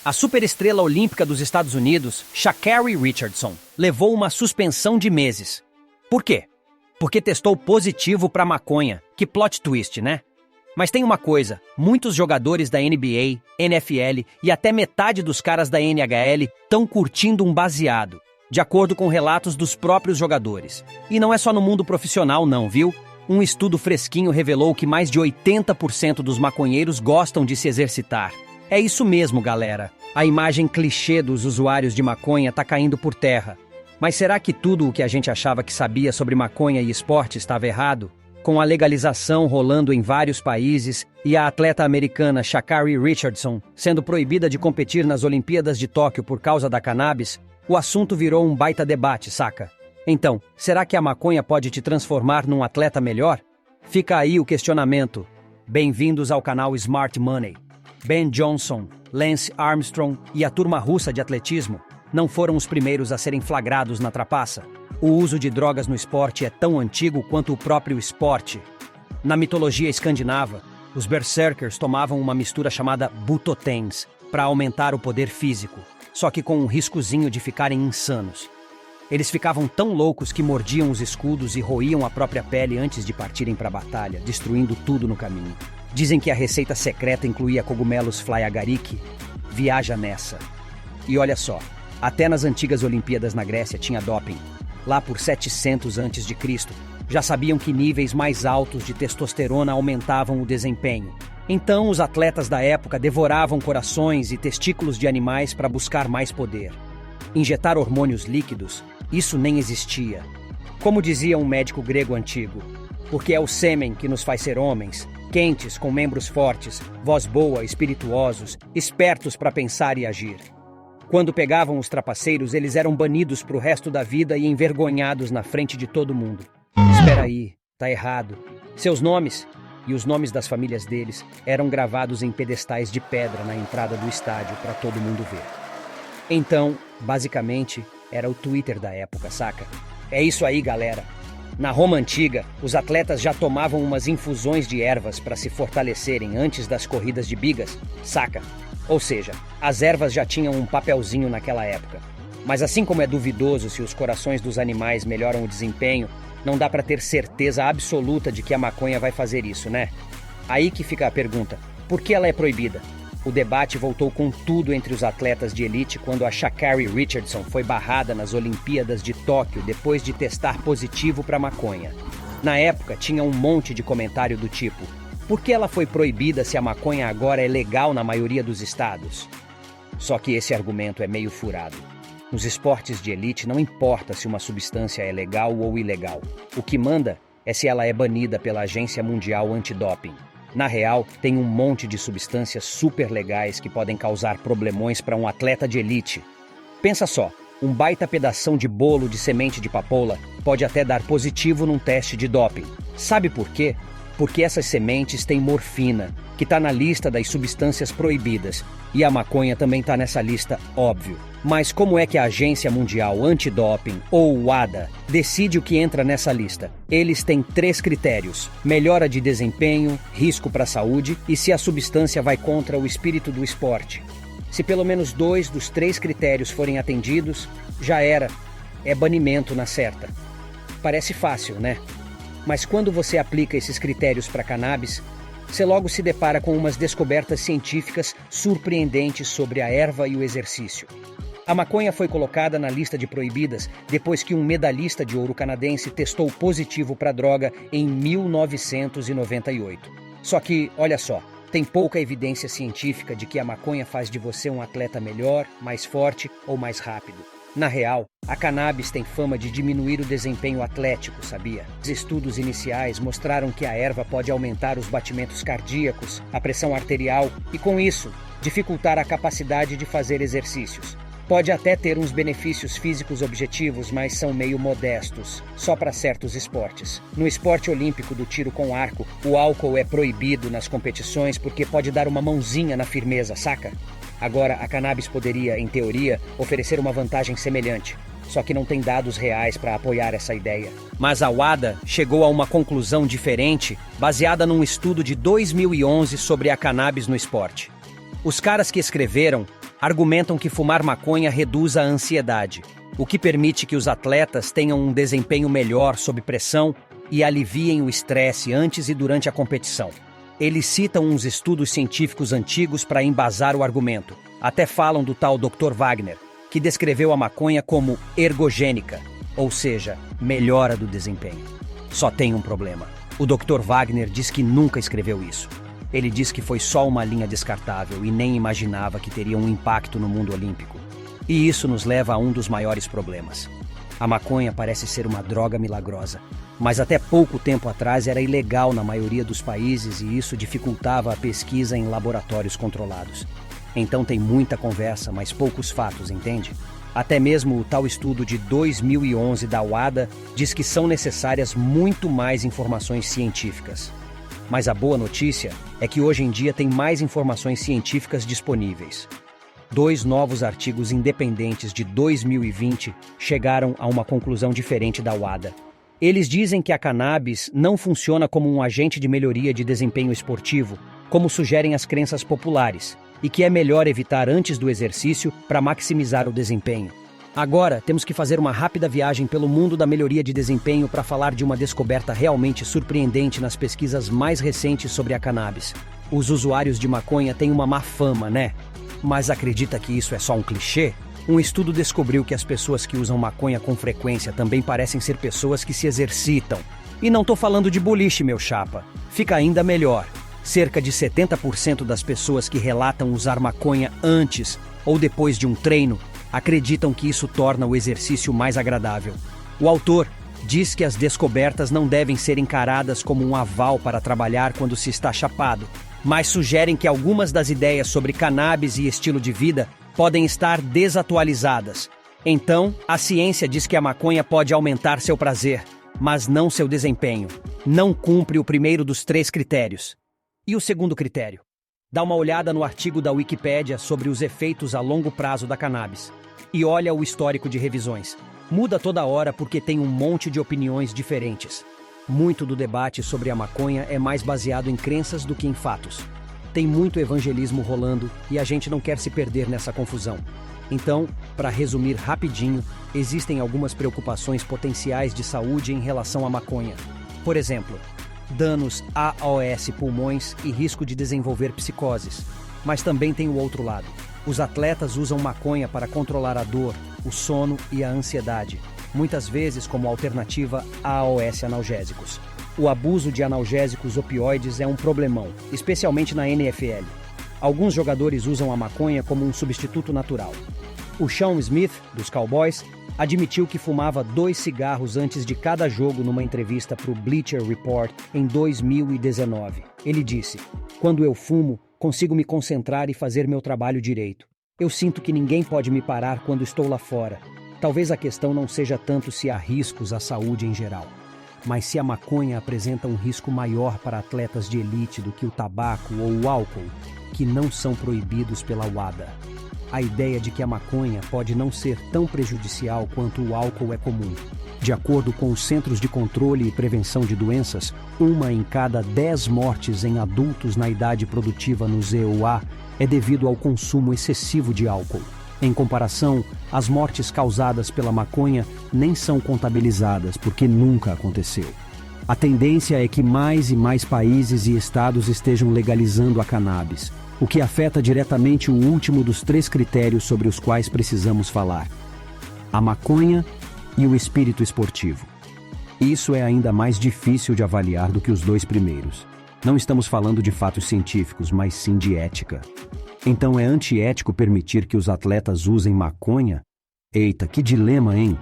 A superestrela olímpica dos Estados Unidos, Sha'Carri Richardson, levou uma suspensão de meses. Por quê? Porque testou positivo para maconha. Que plot twist, né? Mas tem uma coisa, muitos jogadores da NBA, NFL e até metade dos caras da NHL estão curtindo um baseado, de acordo com relatos dos próprios jogadores. E não é só no mundo profissional não, viu? Um estudo fresquinho revelou que mais de 80% dos maconheiros gostam de se exercitar. É isso mesmo, galera. A imagem clichê dos usuários de maconha tá caindo por terra. Mas será que tudo o que a gente achava que sabia sobre maconha e esporte estava errado? Com a legalização rolando em vários países e a atleta americana Sha'Carri Richardson sendo proibida de competir nas Olimpíadas de Tóquio por causa da cannabis, o assunto virou um baita debate, saca? Então, será que a maconha pode te transformar num atleta melhor? Fica aí o questionamento. Bem-vindos ao canal Smart Money. Ben Johnson, Lance Armstrong e a turma russa de atletismo não foram os primeiros a serem flagrados na trapaça. O uso de drogas no esporte é tão antigo quanto o próprio esporte. Na mitologia escandinava, os berserkers tomavam uma mistura chamada Butothens para aumentar o poder físico, só que com um riscozinho de ficarem insanos. Eles ficavam tão loucos que mordiam os escudos e roíam a própria pele antes de partirem para a batalha, destruindo tudo no caminho. Dizem que a receita secreta incluía cogumelos fly agaric. Viaja nessa. E olha só, até nas antigas Olimpíadas na Grécia tinha doping. Lá por 700 a.C., já sabiam que níveis mais altos de testosterona aumentavam o desempenho. Então os atletas da época devoravam corações e testículos de animais para buscar mais poder. Injetar hormônios líquidos, isso nem existia. Como dizia um médico grego antigo, porque é o sêmen que nos faz ser homens, quentes, com membros fortes, voz boa, espirituosos, espertos para pensar e agir. Quando pegavam os trapaceiros, eles eram banidos pro resto da vida e envergonhados na frente de todo mundo. Espera aí, tá errado. Seus nomes e os nomes das famílias deles eram gravados em pedestais de pedra na entrada do estádio para todo mundo ver. Então, basicamente, era o Twitter da época, saca? É isso aí, galera. Na Roma Antiga, os atletas já tomavam umas infusões de ervas para se fortalecerem antes das corridas de bigas, saca? Ou seja, as ervas já tinham um papelzinho naquela época. Mas assim como é duvidoso se os corações dos animais melhoram o desempenho, não dá para ter certeza absoluta de que a maconha vai fazer isso, né? Aí que fica a pergunta, por que ela é proibida? O debate voltou com tudo entre os atletas de elite quando a Sha'Carri Richardson foi barrada nas Olimpíadas de Tóquio depois de testar positivo para maconha. Na época, tinha um monte de comentário do tipo: por que ela foi proibida se a maconha agora é legal na maioria dos estados? Só que esse argumento é meio furado. Nos esportes de elite não importa se uma substância é legal ou ilegal. O que manda é se ela é banida pela Agência Mundial Antidoping. Na real, tem um monte de substâncias super legais que podem causar problemões para um atleta de elite. Pensa só, um baita pedação de bolo de semente de papoula pode até dar positivo num teste de doping. Sabe por quê? Porque essas sementes têm morfina, que está na lista das substâncias proibidas. E a maconha também está nessa lista, óbvio. Mas como é que a Agência Mundial Antidoping, ou o WADA, decide o que entra nessa lista? Eles têm 3 critérios: melhora de desempenho, risco para a saúde e se a substância vai contra o espírito do esporte. Se pelo menos 2 dos 3 critérios forem atendidos, já era. É banimento na certa. Parece fácil, né? Mas quando você aplica esses critérios para cannabis, você logo se depara com umas descobertas científicas surpreendentes sobre a erva e o exercício. A maconha foi colocada na lista de proibidas depois que um medalhista de ouro canadense testou positivo para droga em 1998. Só que, olha só, tem pouca evidência científica de que a maconha faz de você um atleta melhor, mais forte ou mais rápido. Na real, a cannabis tem fama de diminuir o desempenho atlético, sabia? Os estudos iniciais mostraram que a erva pode aumentar os batimentos cardíacos, a pressão arterial e, com isso, dificultar a capacidade de fazer exercícios. Pode até ter uns benefícios físicos objetivos, mas são meio modestos, só para certos esportes. No esporte olímpico do tiro com arco, o álcool é proibido nas competições porque pode dar uma mãozinha na firmeza, saca? Agora, a cannabis poderia, em teoria, oferecer uma vantagem semelhante. Só que não tem dados reais para apoiar essa ideia. Mas a WADA chegou a uma conclusão diferente, baseada num estudo de 2011 sobre a cannabis no esporte. Os caras que escreveram Argumentam que fumar maconha reduz a ansiedade, o que permite que os atletas tenham um desempenho melhor sob pressão e aliviem o estresse antes e durante a competição. Eles citam uns estudos científicos antigos para embasar o argumento. Até falam do tal Dr. Wagner, que descreveu a maconha como ergogênica, ou seja, melhora do desempenho. Só tem um problema. O Dr. Wagner diz que nunca escreveu isso. Ele diz que foi só uma linha descartável e nem imaginava que teria um impacto no mundo olímpico. E isso nos leva a um dos maiores problemas. A maconha parece ser uma droga milagrosa, mas até pouco tempo atrás era ilegal na maioria dos países e isso dificultava a pesquisa em laboratórios controlados. Então tem muita conversa, mas poucos fatos, entende? Até mesmo o tal estudo de 2011 da UADA diz que são necessárias muito mais informações científicas. Mas a boa notícia é que hoje em dia tem mais informações científicas disponíveis. 2 novos artigos independentes de 2020 chegaram a uma conclusão diferente da UADA. Eles dizem que a cannabis não funciona como um agente de melhoria de desempenho esportivo, como sugerem as crenças populares, e que é melhor evitar antes do exercício para maximizar o desempenho. Agora, temos que fazer uma rápida viagem pelo mundo da melhoria de desempenho para falar de uma descoberta realmente surpreendente nas pesquisas mais recentes sobre a cannabis. Os usuários de maconha têm uma má fama, né? Mas acredita que isso é só um clichê? Um estudo descobriu que as pessoas que usam maconha com frequência também parecem ser pessoas que se exercitam. E não tô falando de boliche, meu chapa. Fica ainda melhor. Cerca de 70% das pessoas que relatam usar maconha antes ou depois de um treino acreditam que isso torna o exercício mais agradável. O autor diz que as descobertas não devem ser encaradas como um aval para trabalhar quando se está chapado, mas sugerem que algumas das ideias sobre cannabis e estilo de vida podem estar desatualizadas. Então, a ciência diz que a maconha pode aumentar seu prazer, mas não seu desempenho. Não cumpre o primeiro dos 3 critérios. E o segundo critério? Dá uma olhada no artigo da Wikipédia sobre os efeitos a longo prazo da cannabis. E olha o histórico de revisões. Muda toda hora porque tem um monte de opiniões diferentes. Muito do debate sobre a maconha é mais baseado em crenças do que em fatos. Tem muito evangelismo rolando e a gente não quer se perder nessa confusão. Então, para resumir rapidinho, existem algumas preocupações potenciais de saúde em relação à maconha. Por exemplo, danos aos pulmões e risco de desenvolver psicoses. Mas também tem o outro lado. Os atletas usam maconha para controlar a dor, o sono e a ansiedade, muitas vezes como alternativa a aos analgésicos. O abuso de analgésicos opioides é um problemão, especialmente na NFL. Alguns jogadores usam a maconha como um substituto natural. O Sean Smith, dos Cowboys, admitiu que fumava 2 cigarros antes de cada jogo numa entrevista para o Bleacher Report em 2019. Ele disse: "Quando eu fumo, consigo me concentrar e fazer meu trabalho direito. Eu sinto que ninguém pode me parar quando estou lá fora. Talvez a questão não seja tanto se há riscos à saúde em geral, mas se a maconha apresenta um risco maior para atletas de elite do que o tabaco ou o álcool, que não são proibidos pela UADA. A ideia de que a maconha pode não ser tão prejudicial quanto o álcool é comum. De acordo com os Centros de Controle e Prevenção de Doenças, 1 em cada 10 mortes em adultos na idade produtiva no ZOA é devido ao consumo excessivo de álcool. Em comparação, as mortes causadas pela maconha nem são contabilizadas porque nunca aconteceu. A tendência é que mais e mais países e estados estejam legalizando a cannabis, o que afeta diretamente o último dos 3 critérios sobre os quais precisamos falar: a maconha e o espírito esportivo. Isso é ainda mais difícil de avaliar do que os 2 primeiros. Não estamos falando de fatos científicos, mas sim de ética. Então é antiético permitir que os atletas usem maconha? Eita, que dilema, hein?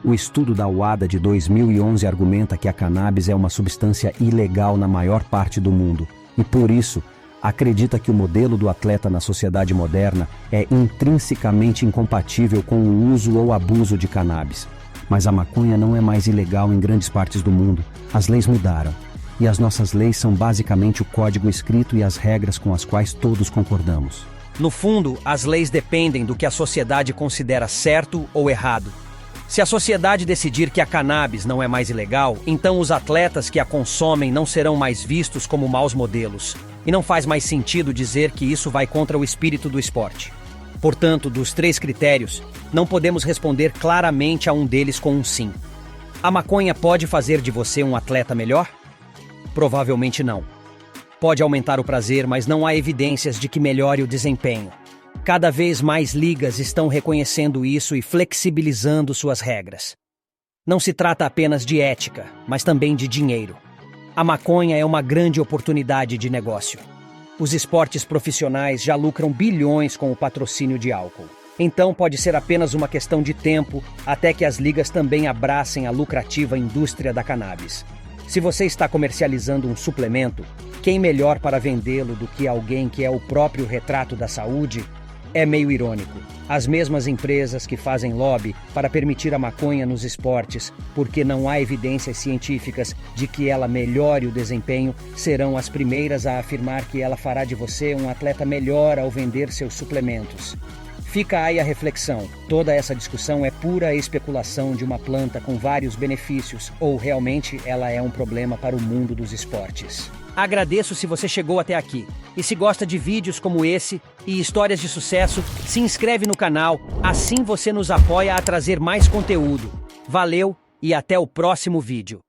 O estudo da UADA de 2011 argumenta que a cannabis é uma substância ilegal na maior parte do mundo e, por isso, acredita que o modelo do atleta na sociedade moderna é intrinsecamente incompatível com o uso ou abuso de cannabis. Mas a maconha não é mais ilegal em grandes partes do mundo. As leis mudaram. E as nossas leis são basicamente o código escrito e as regras com as quais todos concordamos. No fundo, as leis dependem do que a sociedade considera certo ou errado. Se a sociedade decidir que a cannabis não é mais ilegal, então os atletas que a consomem não serão mais vistos como maus modelos. E não faz mais sentido dizer que isso vai contra o espírito do esporte. Portanto, dos 3 critérios, não podemos responder claramente a um deles com um sim. A maconha pode fazer de você um atleta melhor? Provavelmente não. Pode aumentar o prazer, mas não há evidências de que melhore o desempenho. Cada vez mais ligas estão reconhecendo isso e flexibilizando suas regras. Não se trata apenas de ética, mas também de dinheiro. A maconha é uma grande oportunidade de negócio. Os esportes profissionais já lucram bilhões com o patrocínio de álcool. Então pode ser apenas uma questão de tempo até que as ligas também abracem a lucrativa indústria da cannabis. Se você está comercializando um suplemento, quem melhor para vendê-lo do que alguém que é o próprio retrato da saúde? É meio irônico. As mesmas empresas que fazem lobby para permitir a maconha nos esportes, porque não há evidências científicas de que ela melhore o desempenho, serão as primeiras a afirmar que ela fará de você um atleta melhor ao vender seus suplementos. Fica aí a reflexão. Toda essa discussão é pura especulação de uma planta com vários benefícios, ou realmente ela é um problema para o mundo dos esportes. Agradeço se você chegou até aqui. E se gosta de vídeos como esse e histórias de sucesso, se inscreve no canal, assim você nos apoia a trazer mais conteúdo. Valeu e até o próximo vídeo.